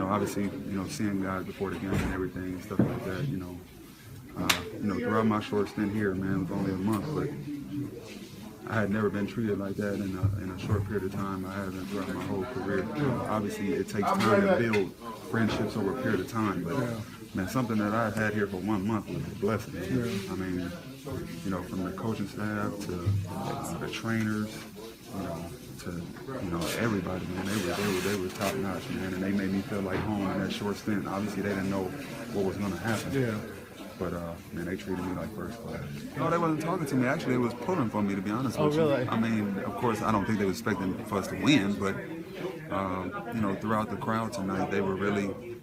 obviously, seeing guys before the game and everything and stuff like that, throughout my short stint here, man, it was only a month, but I had never been treated like that in a short period of time. I haven't throughout my whole career. Obviously, it takes time to build friendships over a period of time, but man, something that I had here for 1 month was a blessing. I mean, from the coaching staff to the trainers, to everybody, man, they were top notch, man, and they made me feel like home in that short stint. Obviously, they didn't know what was going to happen. Yeah. But, man, they treated me like first class. No, they wasn't talking to me. Actually, it was pulling for me, to be honest with you. Oh, really? I mean, of course, I don't think they were expecting for us to win, but, throughout the crowd tonight, they were really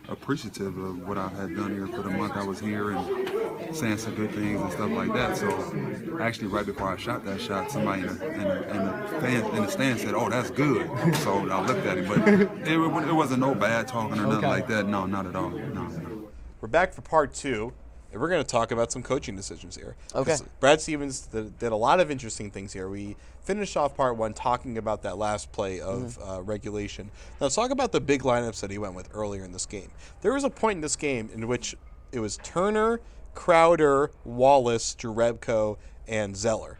appreciative of what I had done here for the month I was here and saying some good things and stuff like that. So, actually, right before I shot that shot, somebody in the stand said, "Oh, that's good." So I looked at him, but it wasn't no bad talking or nothing like that. No, not at all. No. We're back for part 2, and we're going to talk about some coaching decisions here. Okay. Brad Stevens did a lot of interesting things here. We finished off part 1 talking about that last play of regulation. Now let's talk about the big lineups that he went with earlier in this game. There was a point in this game in which it was Turner, Crowder, Wallace, Jerebko, and Zeller.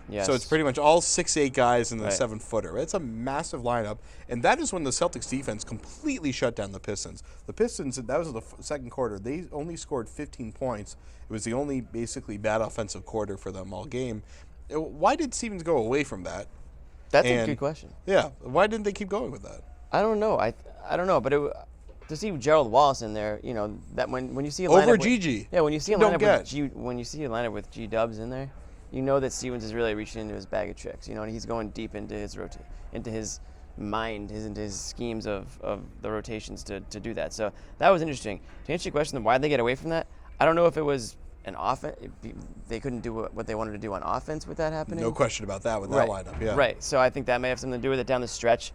Yes. So it's pretty much all 6'8" guys in the 7-footer. It's a massive lineup, and that is when the Celtics defense completely shut down the Pistons. The Pistons, that was the second quarter, they only scored 15 points. It was the only basically bad offensive quarter for them all game. Why did Stevens go away from that? That's a good question. Yeah, why didn't they keep going with that? I don't know. I don't know, but to see Gerald Wallace in there, that when you see a lineup over Gigi. Yeah, when you see a lineup with G Dubs in there, you know that Stevens is really reaching into his bag of tricks, and he's going deep into his into his mind, into his schemes of the rotations to do that. So that was interesting. To answer your question, why did they get away from that? I don't know if it was an offense. They couldn't do what they wanted to do on offense with that happening. No question about that with that lineup. Yeah. Right. So I think that may have something to do with it down the stretch.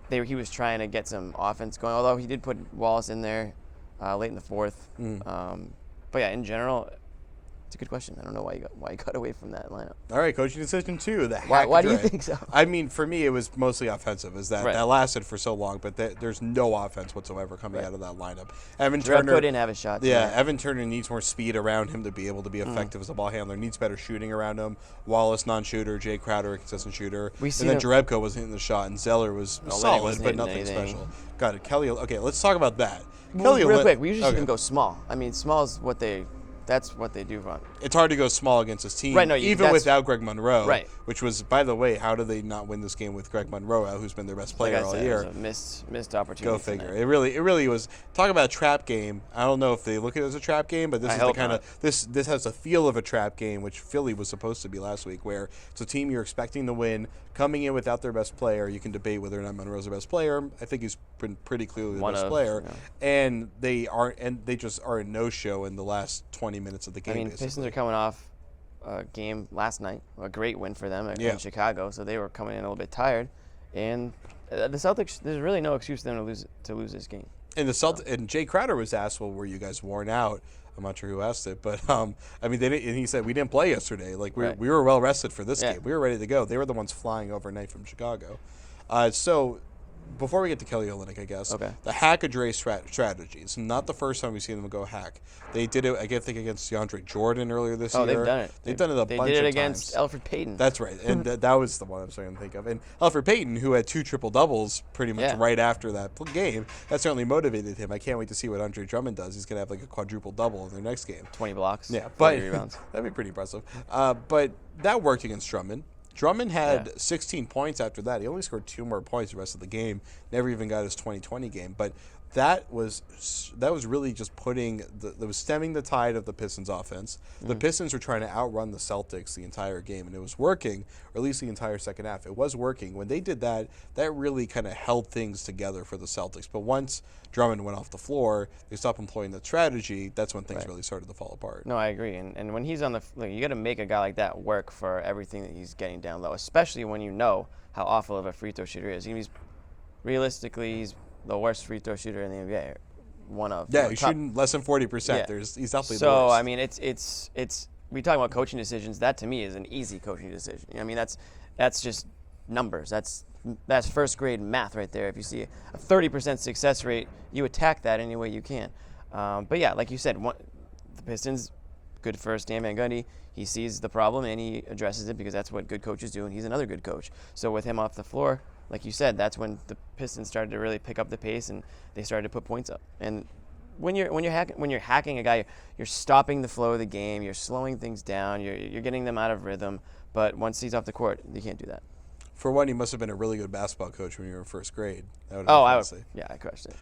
He was trying to get some offense going, although he did put Wallace in there late in the fourth. But yeah, in general, it's a good question. I don't know why you got away from that lineup. All right, coaching decision 2. Why do you think so? I mean, for me, it was mostly offensive. That lasted for so long, but there's no offense whatsoever coming out of that lineup. Evan Turner didn't have a shot. Yeah, Evan Turner needs more speed around him to be able to be effective as a ball handler. Needs better shooting around him. Wallace, non-shooter. Jay Crowder, a consistent shooter. And then Jerebko was hitting the shot, and Zeller was solid, but nothing special. Got it. Kelly. Okay, let's talk about that. Real quick, we usually shouldn't go small. I mean, small is that's what they do. It's hard to go small against this team, even without Greg Monroe. Right. Which was, by the way, how do they not win this game with Greg Monroe out, who's been their best player all year? It was a missed opportunity. Go figure. It really was. Talk about a trap game. I don't know if they look at it as a trap game, but this is the kind of this has a feel of a trap game, which Philly was supposed to be last week, where it's a team you're expecting to win, coming in without their best player. You can debate whether or not Monroe's their best player. I think he's been pretty clearly the best player, and they just are a no-show in the last 20 minutes of the game. I mean, Pistons are coming off a game last night, a great win for them in Chicago, so they were coming in a little bit tired. And the Celtics, there's really no excuse for them to lose this game. And and Jay Crowder was asked, "Well, were you guys worn out?" I'm not sure who asked it, but I mean, and he said we didn't play yesterday. Like we were well rested for this game. We were ready to go. They were the ones flying overnight from Chicago. So before we get to Kelly Olynyk, I guess, the Hack-a-Dre strategy. It's not the first time we've seen them go hack. They did it, I think, against DeAndre Jordan earlier this year. Oh, they've done it. They've done it a bunch of times. They did it against Elfrid Payton. That's right, and that was the one I'm starting to think of. And Elfrid Payton, who had 2 triple-doubles pretty much right after that game, that certainly motivated him. I can't wait to see what Andre Drummond does. He's going to have like a quadruple-double in their next game. 20 blocks. Yeah, but that'd be pretty impressive. But that worked against Drummond. Drummond had 16 points after that. He only scored 2 more points the rest of the game. Never even got his 2020 game. But that was really just that was stemming the tide of the Pistons offense. The Pistons were trying to outrun the Celtics the entire game, and it was working, or at least the entire second half. It was working. When they did that, that really kind of held things together for the Celtics. But once Drummond went off the floor, they stopped employing that strategy. That's when things really started to fall apart. No, I agree. And when he's on the floor, you got to make a guy like that work for everything that he's getting down low, especially when you know how awful of a free throw shooter he is. Realistically, he's the worst free throw shooter in the NBA. One of. Yeah, he's shooting less than 40%. Yeah. He's definitely the worst. So, I mean, it's we talk about coaching decisions. That, to me, is an easy coaching decision. I mean, that's just numbers. That's that's first grade math right there. If you see a 30% success rate, you attack that any way you can. But yeah, like you said, the Pistons, good for Stan Van Gundy. He sees the problem and he addresses it because that's what good coaches do, and he's another good coach. So with him off the floor, like you said, that's when the Pistons started to really pick up the pace and they started to put points up. And when you're hacking a guy, you're stopping the flow of the game, you're slowing things down, you're getting them out of rhythm. But once he's off the court, you can't do that. For one, he must have been a really good basketball coach when you were in first grade. I crushed it. Yeah.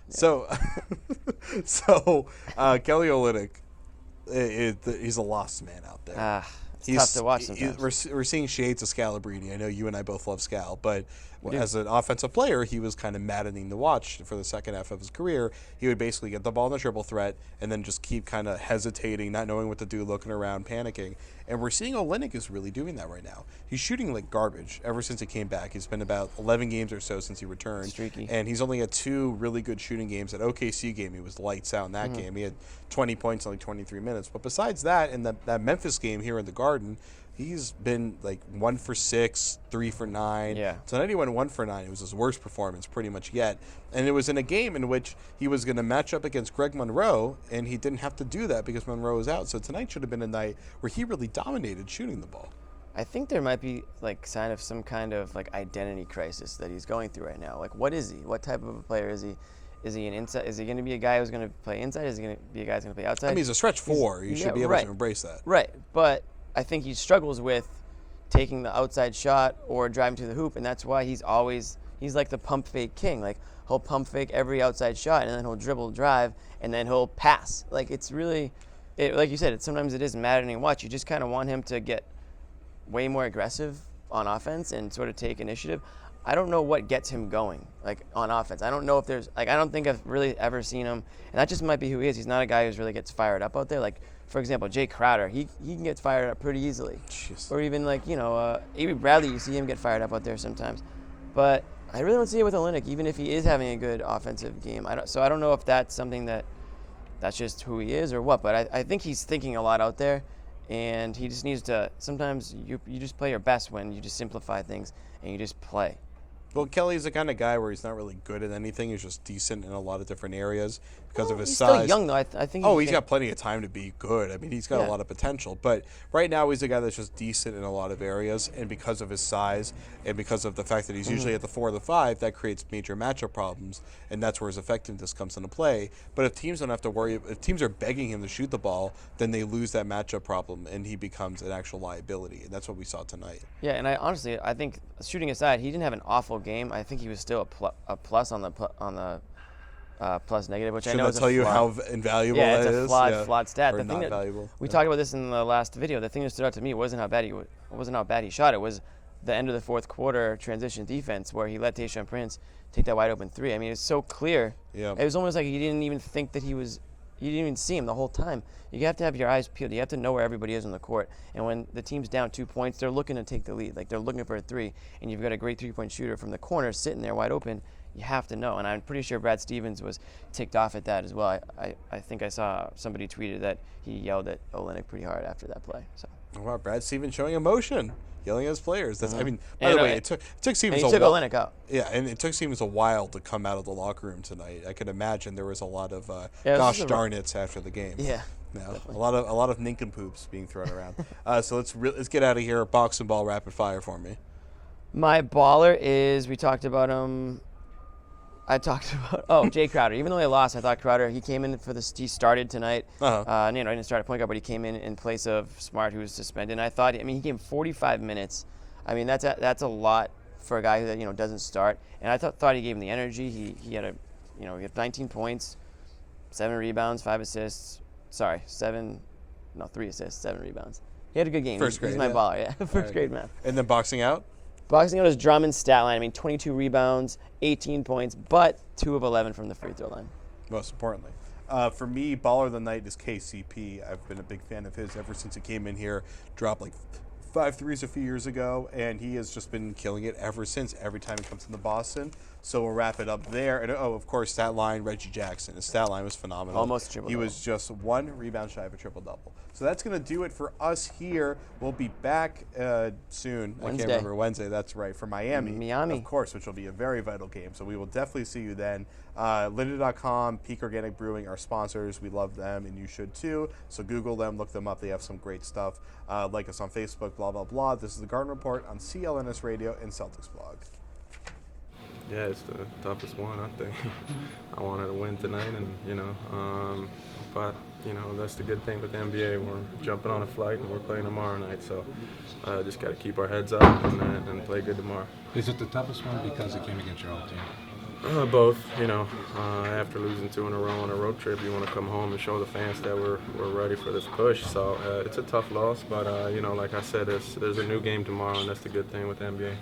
So Kelly Olynyk, he's a lost man out there. It's tough to watch sometimes. We're seeing shades of Scalabrine. I know you and I both love Scal, but as an offensive player, he was kind of maddening to watch for the second half of his career. He would basically get the ball in the triple threat and then just keep kind of hesitating, not knowing what to do, looking around, panicking. And we're seeing Olynyk is really doing that right now. He's shooting like garbage ever since he came back. He's been about 11 games or so since he returned. Streaky. And he's only had 2 really good shooting games. At OKC game, he was lights out in that game. He had 20 points in like 23 minutes. But besides that, in that Memphis game here in the Garden, he's been like 1 for 6, 3 for 9. Yeah. Tonight he went 1 for 9. It was his worst performance pretty much yet. And it was in a game in which he was going to match up against Greg Monroe, and he didn't have to do that because Monroe was out. So tonight should have been a night where he really dominated shooting the ball. I think there might be like sign of some kind of like identity crisis that he's going through right now. Like, what is he? What type of a player is he? Is he an inside? Is he going to be a guy who's going to play inside? Is he going to be a guy who's going to play outside? I mean, he's a stretch 4. You should be able to embrace that. Right, but I think he struggles with taking the outside shot or driving to the hoop, and that's why he's like the pump fake king. Like, he'll pump fake every outside shot, and then he'll dribble, drive, and then he'll pass. Like, it's really, like you said, sometimes it is maddening to watch. You just kind of want him to get way more aggressive on offense and sort of take initiative. I don't know what gets him going, like, on offense. I don't know if there's, like, I don't think I've really ever seen him, and that just might be who he is. He's not a guy who really gets fired up out there. Like, for example, Jay Crowder, he can get fired up pretty easily. Jeez. Or even, like, Avery Bradley, you see him get fired up out there sometimes. But I really don't see it with Olynyk, even if he is having a good offensive game. I don't know if that's something that's just who he is or what, but I think he's thinking a lot out there, and he just needs to, sometimes you just play your best when you just simplify things and you just play. Well, Kelly's the kind of guy where he's not really good at anything. He's just decent in a lot of different areas because of his size. He's still young, though. I think. He's got plenty of time to be good. I mean, he's got a lot of potential. But right now, he's a guy that's just decent in a lot of areas. And because of his size and because of the fact that he's usually at the 4 or the 5, that creates major matchup problems. And that's where his effectiveness comes into play. But if teams don't have to worry, if teams are begging him to shoot the ball, then they lose that matchup problem and he becomes an actual liability. And that's what we saw tonight. Yeah, and I think shooting aside, he didn't have an awful game. I think he was still a plus on the plus negative, which I know is a tell you how invaluable that is. Yeah, it's a flawed stat. Or not valuable. We talked about this in the last video. The thing that stood out to me wasn't how bad he shot. It was the end of the fourth quarter transition defense where he let Tayshaun Prince take that wide open 3. I mean, it's so clear. Yeah. It was almost like you didn't even think that you didn't even see him the whole time. You have to have your eyes peeled. You have to know where everybody is on the court. And when the team's down 2 points, they're looking to take the lead. Like, they're looking for a 3, and you've got a great 3-point shooter from the corner sitting there wide open. You have to know. And I'm pretty sure Brad Stevens was ticked off at that as well. I think I saw somebody tweeted that he yelled at Olynyk pretty hard after that play. So. Wow, Brad Stevens showing emotion, yelling at his players. That's, I mean, by the way, it took Stevens Olynyk out. Yeah, and it took Stevens a while to come out of the locker room tonight. I can imagine there was a lot of gosh darn it's after the game. Yeah. A lot of nincompoops being thrown around. So let's get out of here. Box and ball rapid fire for me. My baller is, we talked about him. Jay Crowder. Even though they lost, I thought Crowder, he came in he started tonight. He didn't start at point guard, but he came in place of Smart, who was suspended. And he gave 45 minutes. I mean, that's a lot for a guy who doesn't start. And I thought he gave him the energy. He had he had 19 points, 7 rebounds, 5 assists. Sorry, 3 assists, 7 rebounds. He had a good game. First grade. He's my baller, yeah. First grade math. And then boxing out? Boxing out is Drummond's stat line. I mean, 22 rebounds, 18 points, but 2 of 11 from the free throw line. Most importantly. For me, baller of the night is KCP. I've been a big fan of his ever since he came in here. Dropped like 5 threes a few years ago, and he has just been killing it ever since, every time he comes into Boston. So we'll wrap it up there. And, of course, stat line, Reggie Jackson. His stat line was phenomenal. Almost triple-double. He was just 1 rebound shy of a triple-double. So that's going to do it for us here. We'll be back soon. Wednesday. I can't remember. Wednesday, that's right, for Miami. Of course, which will be a very vital game. So we will definitely see you then. Lynda.com, Peak Organic Brewing, our sponsors. We love them, and you should too. So Google them, look them up. They have some great stuff. Like us on Facebook, blah, blah, blah. This is the Garden Report on CLNS Radio and Celtics Blog. Yeah, it's the toughest one, I think. I wanted to win tonight, and, but, that's the good thing with the NBA. We're jumping on a flight, and we're playing tomorrow night, so just got to keep our heads up and play good tomorrow. Is it the toughest one because it came against your old team? Both, after losing 2 in a row on a road trip, you want to come home and show the fans that we're ready for this push. So it's a tough loss, but, like I said, there's a new game tomorrow, and that's the good thing with the NBA.